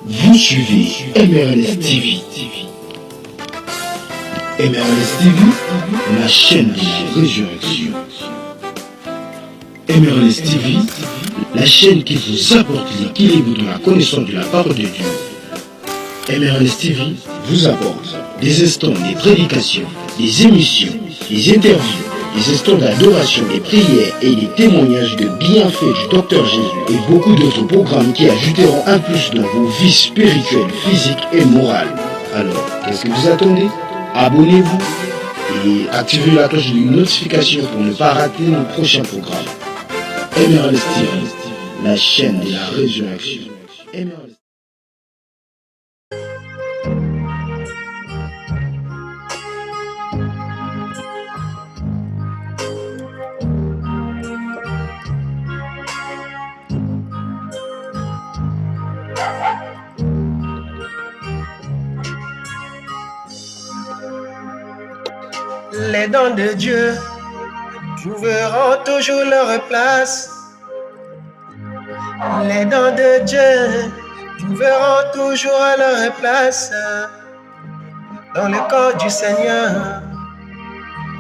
Vous suivez MRLS TV. MRLS TV, la chaîne de la résurrection. MRLS TV, la chaîne qui vous apporte l'équilibre de la connaissance de la parole de Dieu. MRLS TV vous apporte des instants, des prédications, des émissions, des interviews, des instants d'adoration, des prières et des témoignages de bienfaits du Docteur Jésus et beaucoup d'autres programmes qui ajouteront un plus dans vos vies spirituelles, physiques et morales. Alors, qu'est-ce que vous attendez? Abonnez-vous et activez la cloche de notification pour ne pas rater nos prochains programmes. MRLS TV, la chaîne de la résurrection. MRLS. Les dons de Dieu trouveront toujours leur place. Les dons de Dieu trouveront toujours leur place dans le corps du Seigneur.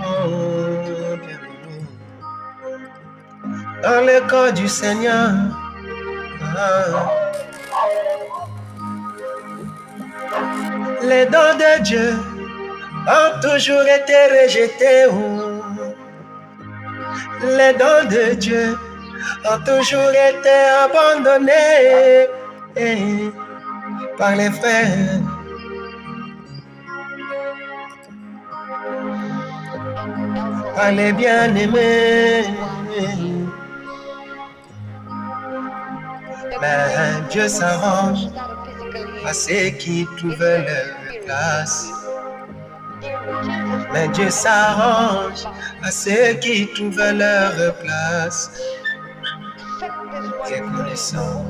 Oh, bien-aimé. Dans le corps du Seigneur. Les dons de Dieu ont toujours été rejetés. Les dons de Dieu ont toujours été abandonnés par les frères. Par les bien-aimés. Mais Dieu s'arrange à ceux qui trouvent leur place. Mais Dieu s'arrange à ceux qui trouvent leur place. Reconnaissant,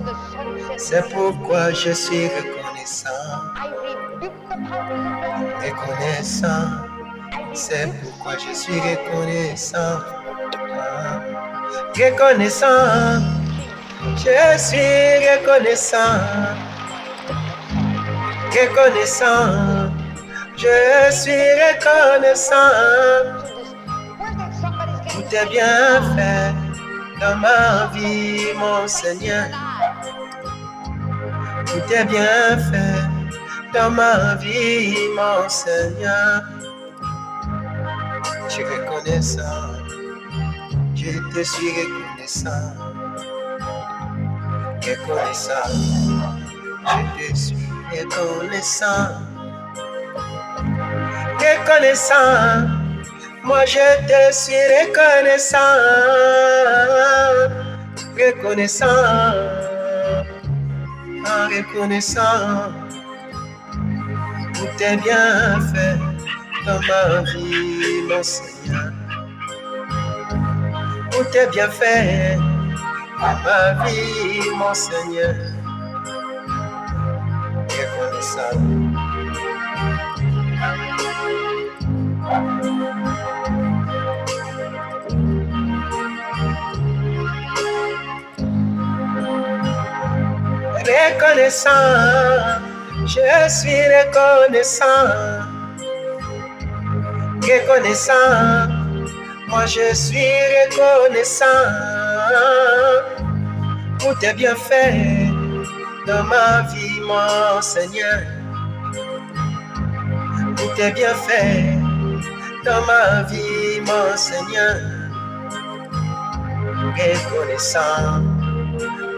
c'est pourquoi je suis reconnaissant. Reconnaissant, c'est pourquoi je suis reconnaissant. Reconnaissant, je suis reconnaissant. Reconnaissant, je suis reconnaissant. Tout est bien fait dans ma vie, mon Seigneur. Tout est bien fait dans ma vie, mon Seigneur. Je suis reconnaissant. Je te suis reconnaissant. Reconnaissant. Je te suis reconnaissant. Reconnaissant, moi je te suis reconnaissant. Reconnaissant, reconnaissant. Tout est bien fait dans ma vie, mon Seigneur. Tout est bien fait dans ma vie, mon Seigneur. Reconnaissant. Reconnaissant, je suis reconnaissant. Reconnaissant, moi je suis reconnaissant. Tout est bien fait dans ma vie, mon Seigneur. Tout est bien fait dans ma vie, mon Seigneur. Reconnaissant,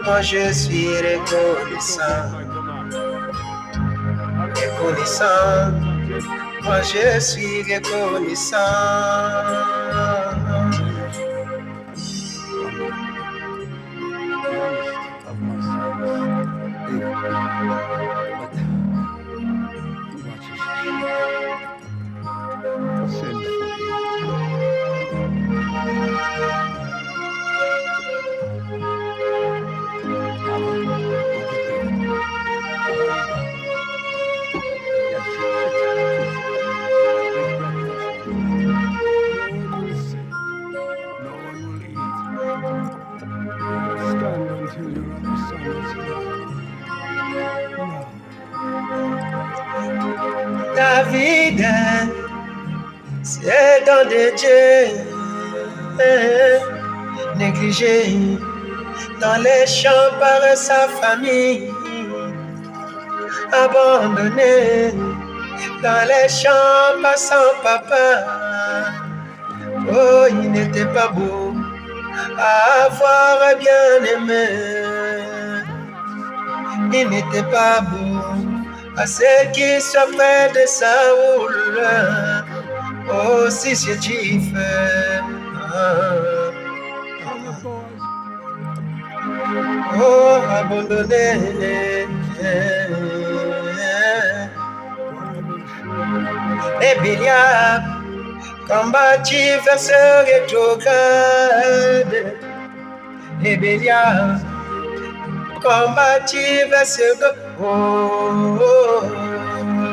moi je suis reconnaissant. Reconnaissant, moi je suis reconnaissant. David c'est don de Dieu, négligé dans les champs par sa famille, abandonné dans les champs par son papa. Oh, il n'était pas beau à avoir bien aimé, il n'était pas beau à ceux qui soient près de Saoul. Oh, si c'est fait. Oh, abandonné. Et Béliard combattu vers ce rétrograde. Et Béliard combattu vers ce... Oh,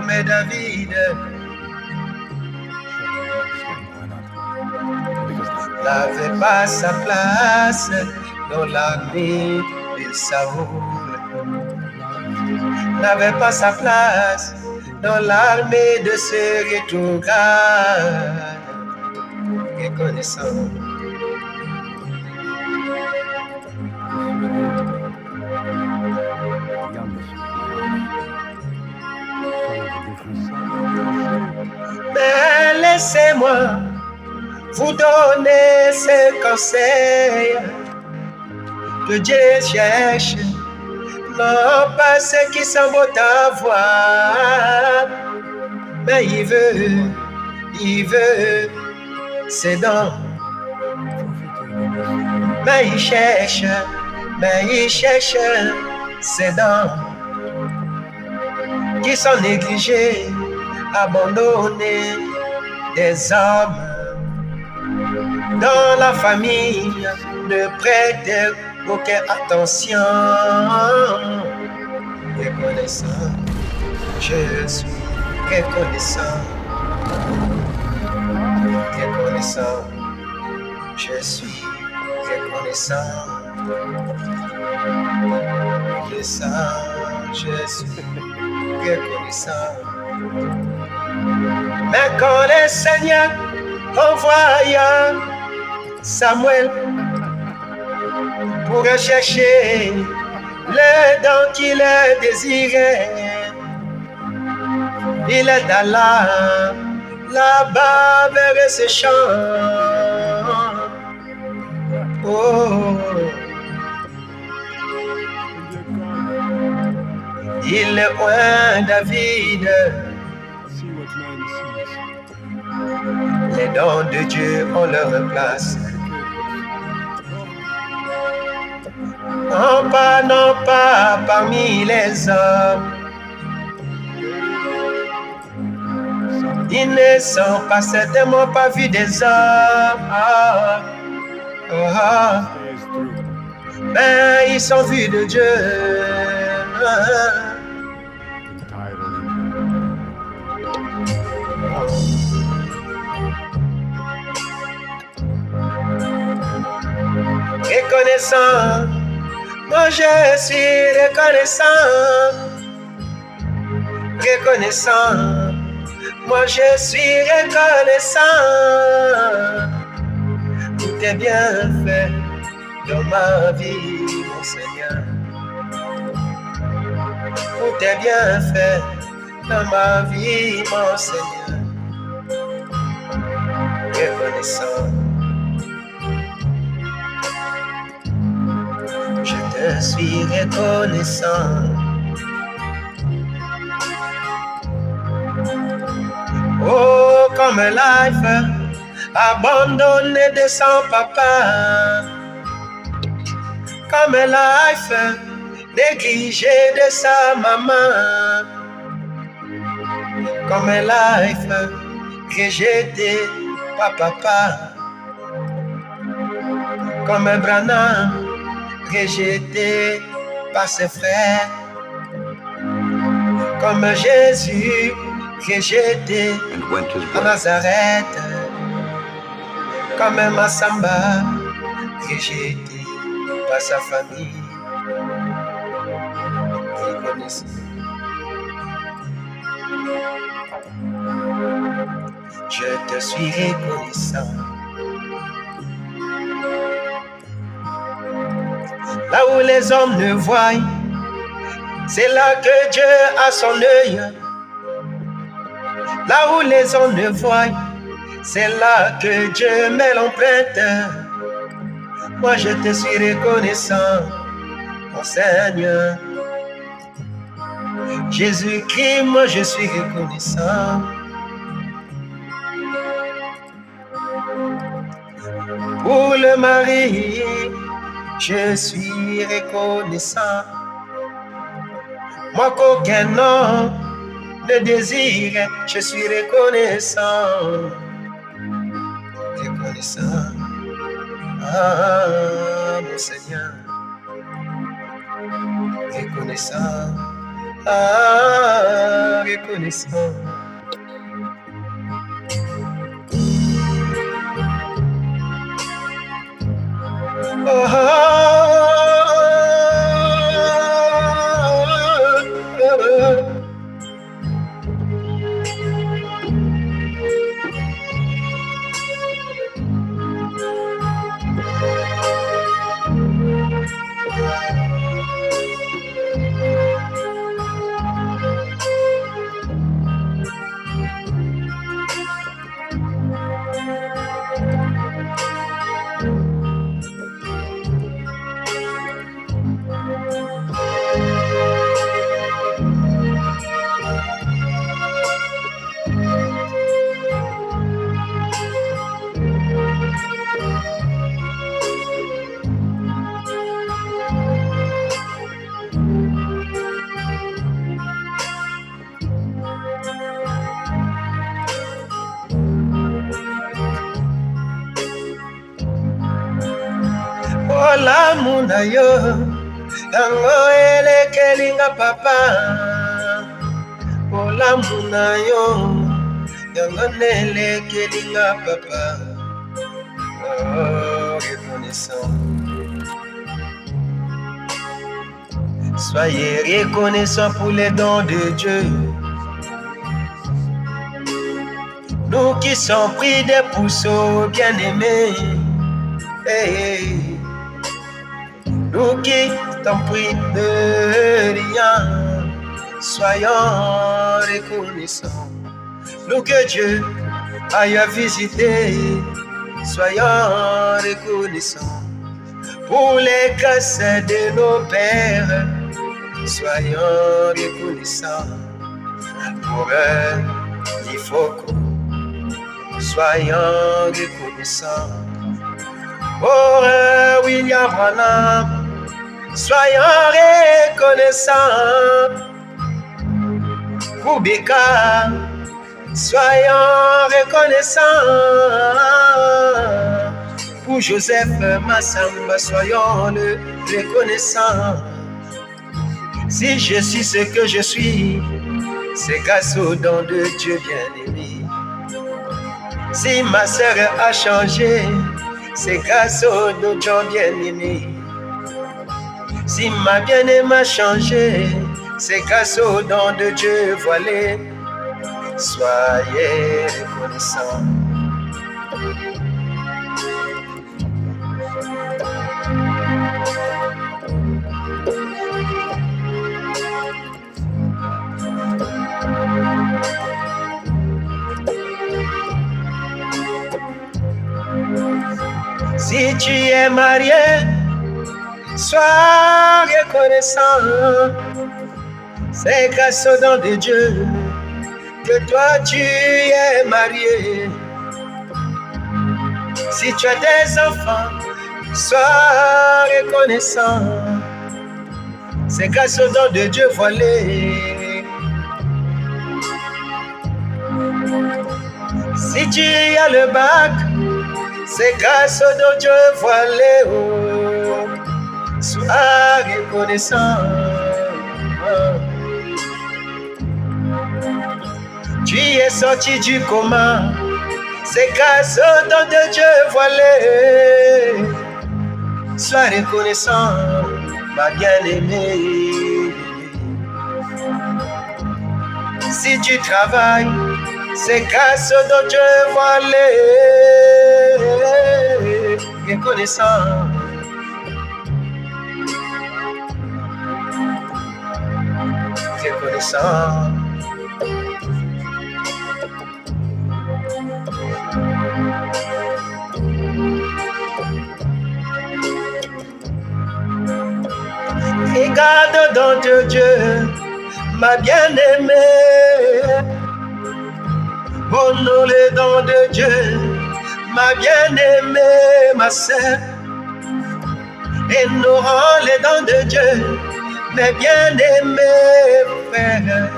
mais David n'avait pas sa place dans l'armée de Saoul. N'avait pas sa place dans l'armée de ce rétrograde. Reconnaissant. Mais laissez-moi vous donner ces conseils que Dieu cherche, non pas ceux qui sont beaux à voir, mais il veut ses dons. Mais il cherche ses dons qui sont négligés, abandonnés des hommes. Dans la famille, ne prêtez aucune attention. Reconnaissant, je suis reconnaissant. Reconnaissant, je suis reconnaissant. Reconnaissant, je suis reconnaissant. Mais quand le Seigneur envoya Samuel pour chercher le don qu'il désirait, il est là-bas vers ses champs. Oh, il est loin David. Les dons de Dieu ont leur place. Non pas parmi les hommes. Ils ne sont pas certainement pas vus des hommes. Mais ils sont vus de Dieu. Reconnaissant, moi je suis reconnaissant. Reconnaissant, moi je suis reconnaissant. Tout est bien fait dans ma vie, mon Seigneur. Tout est bien fait dans ma vie, mon Seigneur. Reconnaissant. Je te suis reconnaissant. Oh, comme life abandonné de son papa, comme life négligé de sa maman, comme life rejeté par papa, comme Branham rejeté par ses frères, comme Jésus rejeté à Nazareth, comme Massamba rejeté par sa famille. Reconnaissez. Je te suis reconnaissant. Là où les hommes ne voient, c'est là que Dieu a son œil. Là où les hommes ne voient, c'est là que Dieu met l'empreinte. Moi je te suis reconnaissant, mon Seigneur. Jésus-Christ, moi je suis reconnaissant. Pour le mari, je suis reconnaissant. Moi qu'aucun homme ne désire, je suis reconnaissant. Reconnaissant. Ah, mon Seigneur. Reconnaissant. Ah, reconnaissant. Olamu na yo, yango elekelinga papa. Olamu na yo, yango elekelinga papa. Oh, reconnaissant. Soyez reconnaissants pour les dons de Dieu. Nous qui sommes pris des pourceaux bien-aimés. Hey. Nous qui t'en prie de rien, soyons reconnaissants. Nous que Dieu aille visiter, soyons reconnaissants. Pour les grâces de nos pères, soyons reconnaissants. Pour il faut que soyons reconnaissants. Pour William Branham, soyons reconnaissants. Pour Becca, soyons reconnaissants. Pour Joseph Massamba, soyons le reconnaissants. Si je suis ce que je suis, c'est grâce au don de Dieu bien-aimé. Si ma sœur a changé, c'est grâce au don de Dieu bien-aimé. Si ma bien-aimée a changé, c'est grâce au don de Dieu voilé. Soyez reconnaissants. Si tu es marié, sois reconnaissant. C'est grâce au don de Dieu que toi tu es marié. Si tu as des enfants, sois reconnaissant. C'est grâce au don de Dieu voilé. Si tu as le bac, c'est grâce au don de Dieu voilé. Oh, sois reconnaissant. Tu es sorti du coma, c'est grâce au don de Dieu voilé. Sois reconnaissant, ma bien-aimée. Si tu travailles, c'est grâce dont Dieu voilé. Reconnaissant. Reconnaissant. Regarde donc Dieu, ma bien-aimée. Honore les dons de Dieu, ma bien-aimée, ma sœur. Honorons les dons de Dieu, mes bien-aimés frères.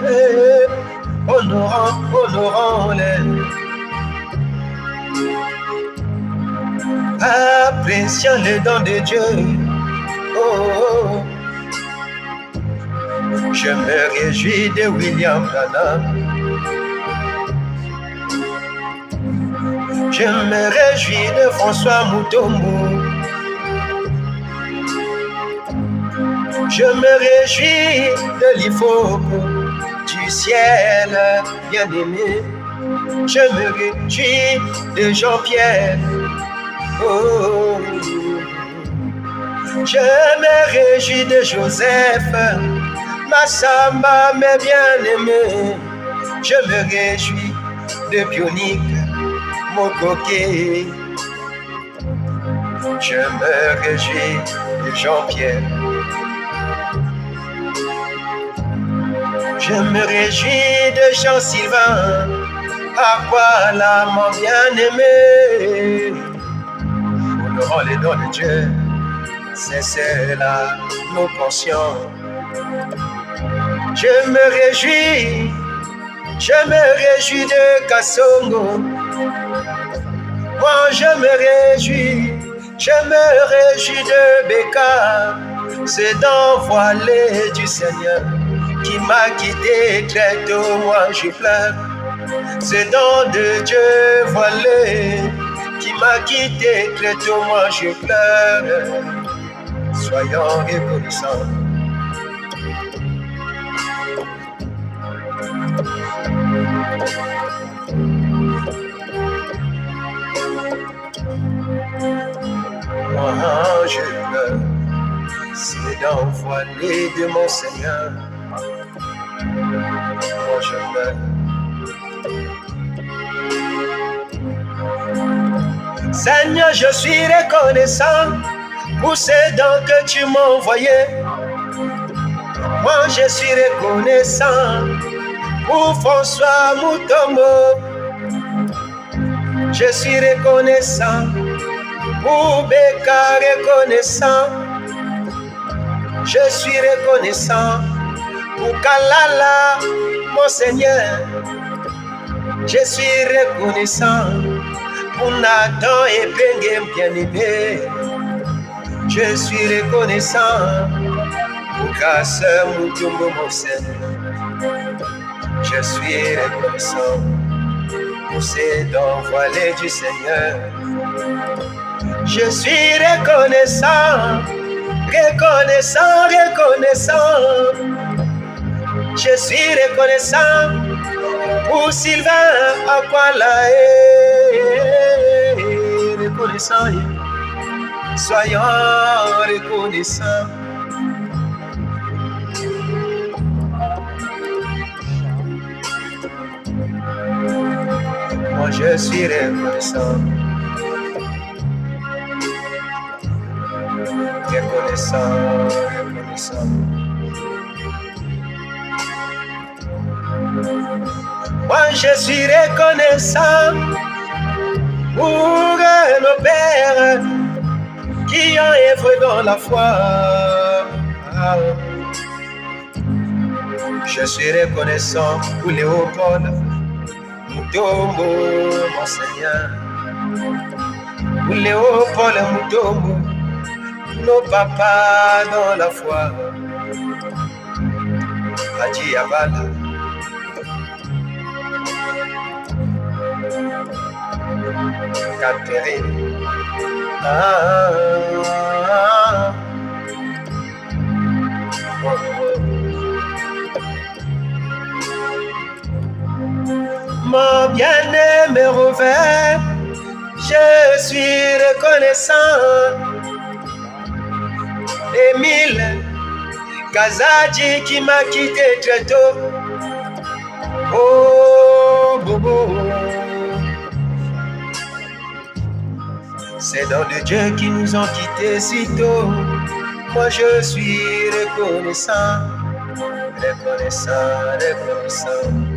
Honorons-les. Apprécions les dons de Dieu. Oh. Je me réjouis de William Branham. Je me réjouis de François Mutombo. Je me réjouis de l'Ifoko du ciel bien-aimé. Je me réjouis de Jean-Pierre. Oh. Je me réjouis de Joseph, Massamba, mes bien-aimés. Je me réjouis de Bionique, Mokoké. Je me réjouis de Jean-Pierre. Je me réjouis de Jean-Sylvain, Aquala, mon bien-aimé. Honorons les dons de Dieu, c'est cela nos pensions. Je me réjouis de Kassongo. Moi je me réjouis de Beka. C'est d'envoyer du Seigneur qui m'a quitté très tôt, moi je pleure. C'est don de Dieu voilé qui m'a quitté très tôt, moi je pleure. Soyons reconnaissants. Moi je pleure, c'est d'envoyer de mon Seigneur. Moi je pleure. Seigneur, je suis reconnaissant pour ces dons que tu m'as envoyés. Moi je suis reconnaissant pour François Mutombo. Je suis reconnaissant pour Beka, reconnaissant. Je suis reconnaissant pour Kalala, mon Seigneur. Je suis reconnaissant pour Nathan et Bengem bien-aimé. Je suis reconnaissant pour Kassem Mutombo, mon Seigneur. Je suis reconnaissant pour ces dons voilés du Seigneur. Je suis reconnaissant, reconnaissant, reconnaissant. Je suis reconnaissant pour Sylvain Aquala. Reconnaissant, soyons reconnaissants. Moi je suis reconnaissant. Reconnaissant, reconnaissant. Moi je suis reconnaissant pour nos pères qui ont œuvré dans la foi. Je suis reconnaissant pour Léopold Mutombo, mon Seigneur. Pour Léopold Mutombo, nos papas dans la foi. Adi Abala. Catherine. mon bien-aimé revêt, je suis reconnaissant. Émile Kazadji qui m'a quitté très tôt. Oh, Bobo. C'est dans de Dieu qui nous ont quittés si tôt. Moi je suis reconnaissant, reconnaissant, reconnaissant.